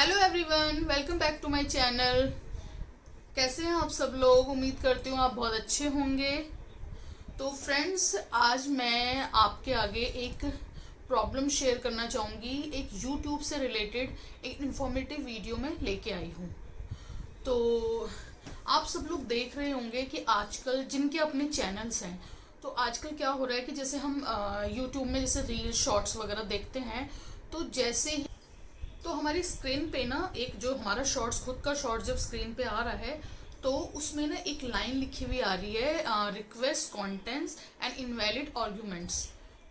Hello everyone, welcome back to my channel. कैसे हैं आप सब लोग? उम्मीद करती हूँ आप बहुत अच्छे होंगे। तो फ्रेंड्स, आज मैं आपके आगे एक प्रॉब्लम शेयर करना चाहूँगी। एक यूट्यूब से रिलेटेड एक इन्फॉर्मेटिव वीडियो में लेके आई हूँ। तो आप सब लोग देख रहे होंगे कि आजकल जिनके अपने चैनल्स हैं, तो आजकल क्या हो रहा है कि जैसे हम यूट्यूब में जैसे रील शॉर्ट्स वगैरह देखते हैं, तो जैसे ही तो हमारी स्क्रीन पे ना एक जो हमारा शॉर्ट्स खुद का शॉर्ट जब स्क्रीन पे आ रहा है, तो उसमें ना एक लाइन लिखी हुई आ रही है, request contents and invalid arguments.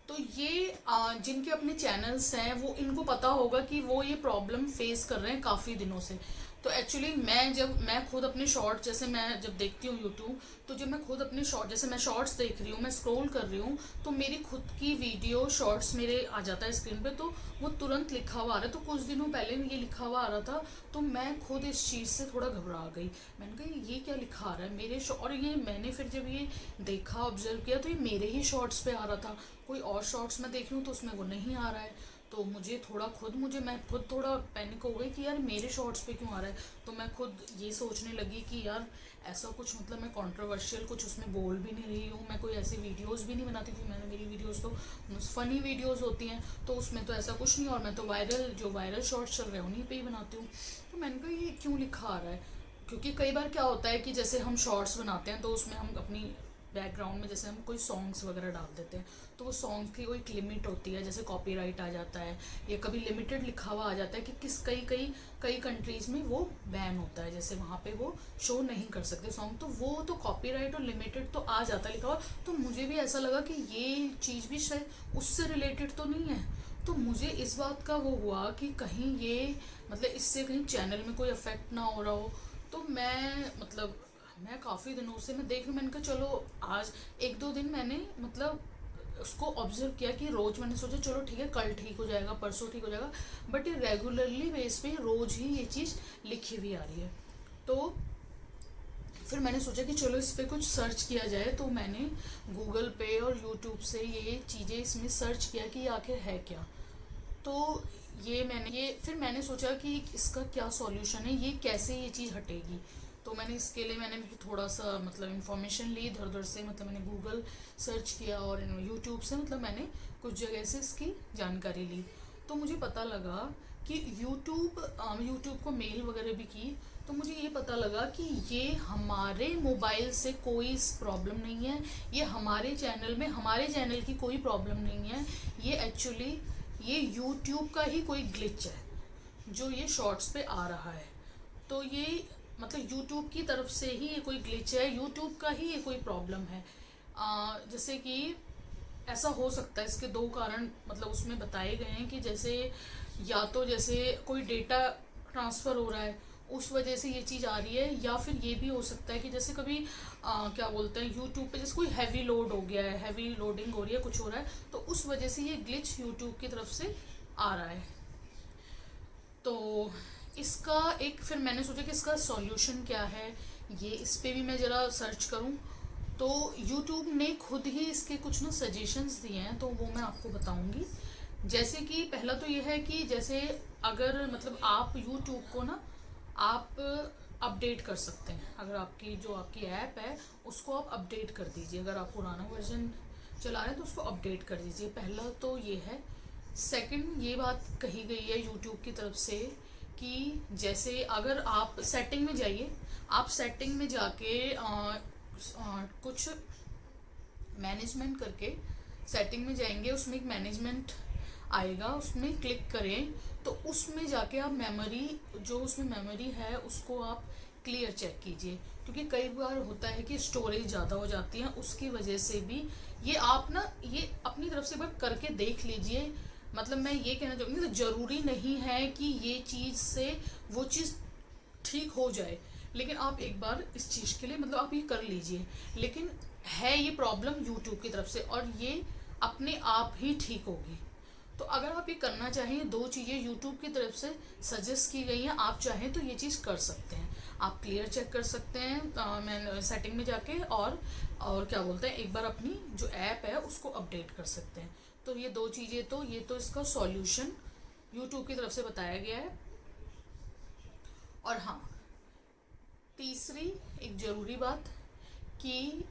तो ये जिनके अपने चैनल्स हैं वो इनको पता होगा कि वो ये प्रॉब्लम फेस कर रहे हैं काफ़ी दिनों से। तो एक्चुअली मैं खुद अपने शॉर्ट जैसे मैं जब देखती हूँ यूट्यूब, तो जब मैं खुद अपने शॉर्ट जैसे मैं शॉर्ट्स देख रही हूँ, मैं स्क्रॉल कर रही हूँ, तो मेरी खुद की वीडियो शॉर्ट्स मेरे आ जाता है स्क्रीन पे, तो वो तुरंत लिखा हुआ आ रहा है। तो कुछ दिनों पहले ये लिखा हुआ आ रहा था, तो मैं खुद इस चीज़ से थोड़ा घबरा गई। मैंने कहा ये क्या लिखा आ रहा है मेरे और ये मैंने फिर जब ये देखा, ऑब्जर्व किया, तो ये मेरे ही शॉर्ट्स पे आ रहा था। कोई और शॉर्ट्स मैं देख रही हूँ तो उसमें वो नहीं आ रहा है। तो मैं खुद थोड़ा पैनिक हो गई कि यार मेरे शॉर्ट्स पे क्यों आ रहा है। तो मैं खुद ये सोचने लगी कि यार ऐसा कुछ मतलब मैं कंट्रोवर्शियल कुछ उसमें बोल भी नहीं रही हूँ, मैं कोई ऐसी वीडियोस भी नहीं बनाती थी। मेरी वीडियोस तो फनी वीडियोस होती हैं, तो उसमें तो ऐसा कुछ नहीं, और मैं तो वायरल शॉर्ट्स चल रहे हैं उन्हीं पे ही बनाती हूँ। तो मैंने कहा ये क्यों लिखा आ रहा है, क्योंकि कई बार क्या होता है कि जैसे हम शॉर्ट्स बनाते हैं तो उसमें हम अपनी बैकग्राउंड में जैसे हम कोई सॉन्ग्स वगैरह डाल देते हैं, तो वो सॉन्ग की कोई एक लिमिट होती है, जैसे कॉपीराइट आ जाता है या कभी लिमिटेड लिखा हुआ आ जाता है कि किस कई कई कई कंट्रीज में वो बैन होता है, जैसे वहाँ पे वो शो नहीं कर सकते सॉन्ग। तो वो तो कॉपीराइट और लिमिटेड तो आ जाता है लिखा हुआ। तो मुझे भी ऐसा लगा कि ये चीज़ भी शायद उससे रिलेटेड तो नहीं है। तो मुझे इस बात का वो हुआ कि कहीं ये मतलब इससे कहीं चैनल में कोई अफेक्ट ना हो रहा हो। तो मैं काफ़ी दिनों से मैं देख रही हूँ। मैंने कहा चलो आज एक दो दिन मैंने मतलब उसको ऑब्जर्व किया कि रोज मैंने सोचा चलो ठीक है, कल ठीक हो जाएगा, परसों ठीक हो जाएगा, बट ये रेगुलरली बेस पे रोज ही ये चीज़ लिखी हुई आ रही है। तो फिर मैंने सोचा कि चलो इस पर कुछ सर्च किया जाए। तो मैंने गूगल पे और यूट्यूब से ये चीज़ें इसमें सर्च किया कि ये आखिर है क्या। तो ये फिर मैंने सोचा कि इसका क्या सॉल्यूशन है, ये कैसे ये चीज़ हटेगी। तो मैंने इसके लिए मैंने भी थोड़ा सा मतलब इन्फॉर्मेशन ली इधर उधर से, मतलब मैंने गूगल सर्च किया और यूट्यूब से मतलब मैंने कुछ जगह से इसकी जानकारी ली। तो मुझे पता लगा कि यूट्यूब को मेल वगैरह भी की, तो मुझे ये पता लगा कि ये हमारे मोबाइल से कोई प्रॉब्लम नहीं है, ये हमारे चैनल की कोई प्रॉब्लम नहीं है। ये एक्चुअली ये यूट्यूब का ही कोई ग्लिच है जो ये शॉर्ट्स पे आ रहा है। तो ये मतलब यूट्यूब की तरफ से ही ये कोई ग्लिच है, यूट्यूब का ही ये कोई प्रॉब्लम है। जैसे कि ऐसा हो सकता है, इसके दो कारण मतलब उसमें बताए गए हैं कि जैसे या तो जैसे कोई डेटा ट्रांसफ़र हो रहा है उस वजह से ये चीज़ आ रही है, या फिर ये भी हो सकता है कि जैसे कभी क्या बोलते हैं यूट्यूब पे जैसे कोई हैवी लोड हो गया है, हैवी लोडिंग हो रही है, कुछ हो रहा है, तो उस वजह से ये ग्लिच यूट्यूब की तरफ से आ रहा है। तो इसका एक फिर मैंने सोचा कि इसका सॉल्यूशन क्या है, ये इस पे भी मैं ज़रा सर्च करूं। तो यूट्यूब ने खुद ही इसके कुछ ना सजेशंस दिए हैं, तो वो मैं आपको बताऊंगी। जैसे कि पहला तो ये है कि जैसे अगर मतलब आप यूट्यूब को ना आप अपडेट कर सकते हैं, अगर आपकी ऐप है उसको आप अपडेट कर दीजिए। अगर आप पुराना वर्जन चला रहे हैं तो उसको अपडेट कर दीजिए, पहला तो ये है। सेकंड, ये बात कही गई है यूट्यूब की तरफ से कि जैसे अगर आप सेटिंग में जाइए, आप सेटिंग में जाके कुछ मैनेजमेंट करके सेटिंग में जाएंगे, उसमें एक मैनेजमेंट आएगा, उसमें क्लिक करें, तो उसमें जाके आप मेमोरी जो उसमें मेमोरी है उसको आप क्लियर चेक कीजिए, क्योंकि कई बार होता है कि स्टोरेज ज़्यादा हो जाती है, उसकी वजह से भी ये आप ना ये अपनी तरफ से एक बार करके देख लीजिए। मतलब मैं ये कहना चाहूँगी तो ज़रूरी नहीं है कि ये चीज़ से वो चीज़ ठीक हो जाए, लेकिन आप एक बार इस चीज़ के लिए मतलब आप ये कर लीजिए। लेकिन है ये प्रॉब्लम यूट्यूब की तरफ से और ये अपने आप ही ठीक होगी। तो अगर आप ये करना चाहें, दो चीज़ें यूट्यूब की तरफ से सजेस्ट की गई हैं, आप चाहें तो ये चीज़ कर सकते हैं। आप क्लियर चेक कर सकते हैं मैं सेटिंग में जाके, और क्या बोलते हैं एक बार अपनी जो ऐप है उसको अपडेट कर सकते हैं। तो ये दो चीज़ें, तो ये तो इसका सॉल्यूशन यूट्यूब की तरफ से बताया गया है। और हाँ, तीसरी एक ज़रूरी बात कि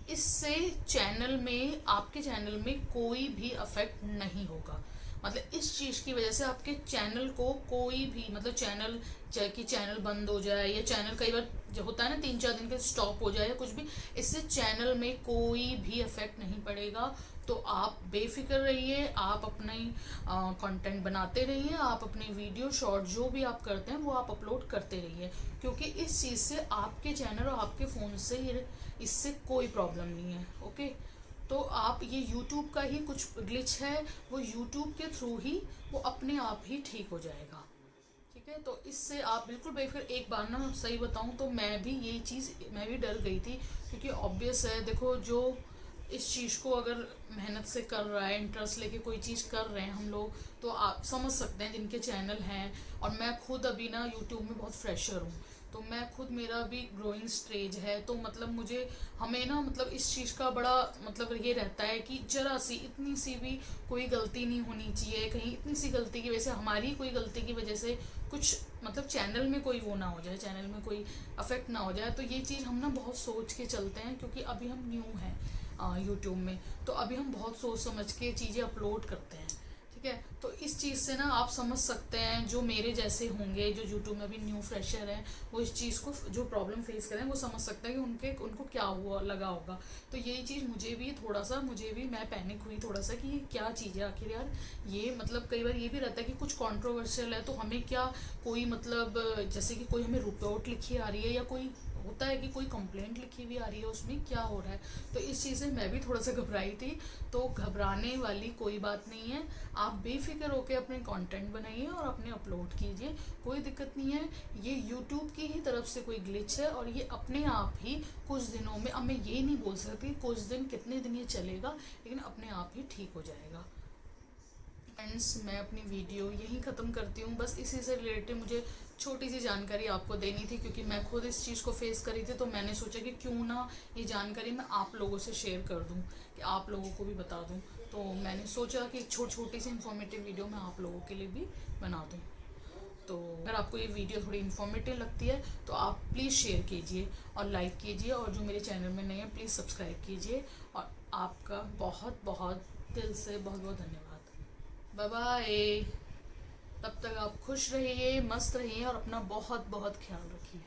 इससे चैनल में, आपके चैनल में कोई भी अफेक्ट नहीं होगा। मतलब इस चीज़ की वजह से आपके चैनल को कोई भी, मतलब चैनल, चाहे कि चैनल बंद हो जाए या चैनल कई बार जो होता है ना 3-4 दिन के स्टॉप हो जाए या कुछ भी, इससे चैनल में कोई भी इफेक्ट नहीं पड़ेगा। तो आप बेफिक्र रहिए, आप अपने कंटेंट बनाते रहिए, आप अपने वीडियो शॉर्ट जो भी आप करते हैं वो आप अपलोड करते रहिए, क्योंकि इस चीज़ से आपके चैनल और आपके फ़ोन से इससे कोई प्रॉब्लम नहीं है। ओके, तो आप ये यूट्यूब का ही कुछ ग्लिच है, वो यूट्यूब के थ्रू ही वो अपने आप ही ठीक हो जाएगा। ठीक है, तो इससे आप बिल्कुल बेफिक्र। एक बार ना सही बताऊं तो मैं भी ये चीज़, मैं भी डर गई थी, क्योंकि ऑब्वियस है, देखो जो इस चीज़ को अगर मेहनत से कर रहा है, इंटरेस्ट लेके कोई चीज़ कर रहे हैं हम लोग, तो आप समझ सकते हैं जिनके चैनल हैं। और मैं खुद अभी ना यूट्यूब में बहुत फ्रेशर हूँ, तो मैं खुद, मेरा भी ग्रोइंग स्टेज है, तो मतलब मुझे, हमें ना मतलब इस चीज़ का बड़ा मतलब ये रहता है कि जरा सी, इतनी सी भी कोई गलती नहीं होनी चाहिए, कहीं इतनी सी गलती की वजह से, हमारी कोई गलती की वजह से कुछ मतलब चैनल में कोई वो ना हो जाए, चैनल में कोई अफेक्ट ना हो जाए। तो ये चीज़ हम ना बहुत सोच के चलते हैं, क्योंकि अभी हम न्यू हैं यूट्यूब में, तो अभी हम बहुत सोच समझ के चीज़ें अपलोड करते हैं। ठीक है, तो इस चीज़ से ना आप समझ सकते हैं, जो मेरे जैसे होंगे जो यूट्यूब में अभी न्यू फ्रेशर हैं, वो इस चीज़ को, जो प्रॉब्लम फेस करें, वो समझ सकते हैं कि उनको क्या हुआ लगा होगा। तो यही चीज़ मुझे भी थोड़ा सा, मैं पैनिक हुई थोड़ा सा कि ये क्या चीज़ है आखिर यार। ये मतलब कई बार ये भी रहता है कि कुछ कंट्रोवर्शियल है, तो हमें क्या, कोई मतलब जैसे कि कोई हमें रिपोर्ट लिखी आ रही है, या कोई होता है कि कोई कंप्लेंट लिखी हुई आ रही है, उसमें क्या हो रहा है। तो इस चीज़ से मैं भी थोड़ा सा घबराई थी। तो घबराने वाली कोई बात नहीं है, आप बेफिक्र होकर अपने कंटेंट बनाइए और अपने अपलोड कीजिए, कोई दिक्कत नहीं है। ये यूट्यूब की ही तरफ से कोई ग्लिच है, और ये अपने आप ही कुछ दिनों में, अब मैं ये नहीं बोल सकती कुछ दिन, कितने दिन ये चलेगा, लेकिन अपने आप ही ठीक हो जाएगा। फ्रेंड्स, मैं अपनी वीडियो यहीं ख़त्म करती हूँ। बस इसी से रिलेटेड मुझे छोटी सी जानकारी आपको देनी थी, क्योंकि मैं खुद इस चीज़ को फेस करी थी, तो मैंने सोचा कि क्यों ना ये जानकारी मैं आप लोगों से शेयर कर दूँ, कि आप लोगों को भी बता दूँ। तो मैंने सोचा कि एक छोटी सी इन्फॉर्मेटिव वीडियो मैं आप लोगों के लिए भी बना दूँ। तो अगर आपको ये वीडियो थोड़ी इन्फॉर्मेटिव लगती है तो आप प्लीज़ शेयर कीजिए और लाइक कीजिए, और जो मेरे चैनल में नए हैं प्लीज़ सब्सक्राइब कीजिए। और आपका बहुत बहुत दिल से बहुत बहुत धन्यवाद। Bye bye. तब तक आप खुश रहिए, मस्त रहिए, और अपना बहुत बहुत ख्याल रखिए।